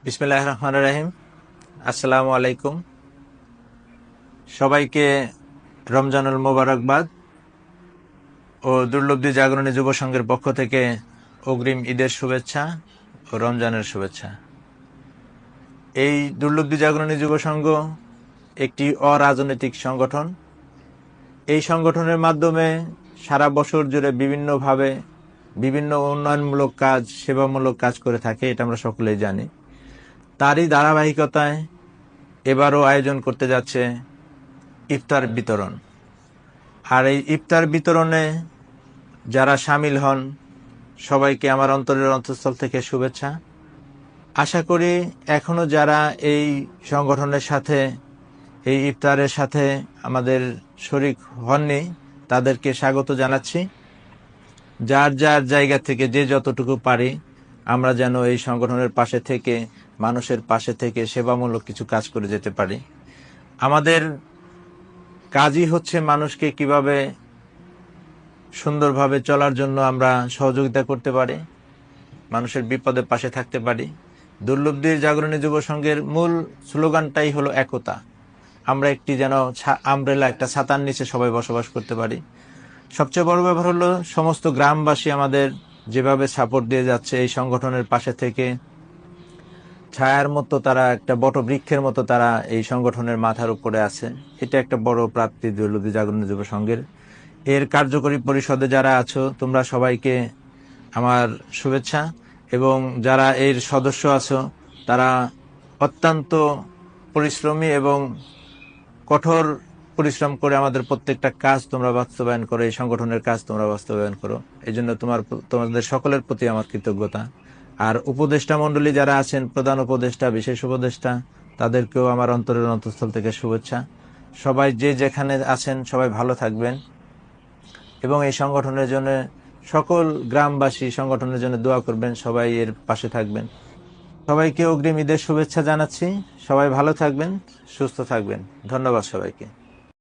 বিসমিল্লাহির রহমানির রহিম। আসসালামু আলাইকুম। সবাইকে রমজানুল মোবারকবাদ ও দুর্লভী জাগরণী যুব সংঘের পক্ষ থেকে অগ্রিম ঈদের শুভেচ্ছা ও রমজানের শুভেচ্ছা। এই দুর্লভী জাগরণী যুব সংঘ একটি অরাজনৈতিক সংগঠন। এই সংগঠনের মাধ্যমে সারা বছর জুড়ে বিভিন্নভাবে বিভিন্ন উন্নয়নমূলক কাজ, সেবামূলক কাজ করে থাকে, এটা আমরা সকলেই জানি। তারই ধারাবাহিকতায় এবারও আয়োজন করতে যাচ্ছে ইফতার বিতরণ। আর এই ইফতার বিতরণে যারা সামিল হন সবাইকে আমার অন্তরের অন্তঃস্থল থেকে শুভেচ্ছা। আশা করি এখনো যারা এই সংগঠনের সাথে, এই ইফতারের সাথে আমাদের শরীক হননি, তাদেরকে স্বাগত জানাচ্ছি। যার যার জায়গা থেকে যে যতটুকু পারি আমরা যেন এই সংগঠনের পাশে থেকে, মানুষের পাশে থেকে সেবামূলক কিছু কাজ করে যেতে পারি। আমাদের কাজই হচ্ছে মানুষকে কিভাবে সুন্দরভাবে চলার জন্য আমরা সহযোগিতা করতে পারি, মানুষের বিপদে পাশে থাকতে পারি। দুর্লভী জাগরণী যুব সংঘের মূল স্লোগানটাই হলো একতা। আমরা একটি যেন আমব্রেলা, একটা ছাতার নিচে সবাই বসবাস করতে পারি। সবচেয়ে বড় ব্যাপার হলো সমস্ত গ্রামবাসী আমাদের যেভাবে সাপোর্ট দিয়ে যাচ্ছে, এই সংগঠনের পাশে থেকে ছায়ার মতো তারা, একটা বটবৃক্ষের মতো তারা এই সংগঠনের মাথার উপরে আছে। এটা একটা বড় প্রাপ্তি দুর্লভী জাগরণী যুব সংঘের। এর কার্যকরী পরিষদে যারা আছো তোমরা সবাইকে আমার শুভেচ্ছা, এবং যারা এর সদস্য আছো তারা অত্যন্ত পরিশ্রমী এবং কঠোর পরিশ্রম করে আমাদের প্রত্যেকটা কাজ তোমরা বাস্তবায়ন করো, এই সংগঠনের কাজ তোমরা বাস্তবায়ন করো। এই জন্য তোমাদের সকলের প্রতি আমার কৃতজ্ঞতা। আর উপদেষ্টা মণ্ডলী যারা আছেন, প্রধান উপদেষ্টা, বিশেষ উপদেষ্টা, তাদেরকেও আমার অন্তরের অন্তঃস্থল থেকে শুভেচ্ছা। সবাই যে যেখানে আছেন সবাই ভালো থাকবেন এবং এই সংগঠনের জন্য সকল গ্রামবাসী সংগঠনের জন্য দোয়া করবেন, সবাই এর পাশে থাকবেন। সবাইকে অগ্রিম ঈদের শুভেচ্ছা জানাচ্ছি। সবাই ভালো থাকবেন, সুস্থ থাকবেন। ধন্যবাদ সবাইকে।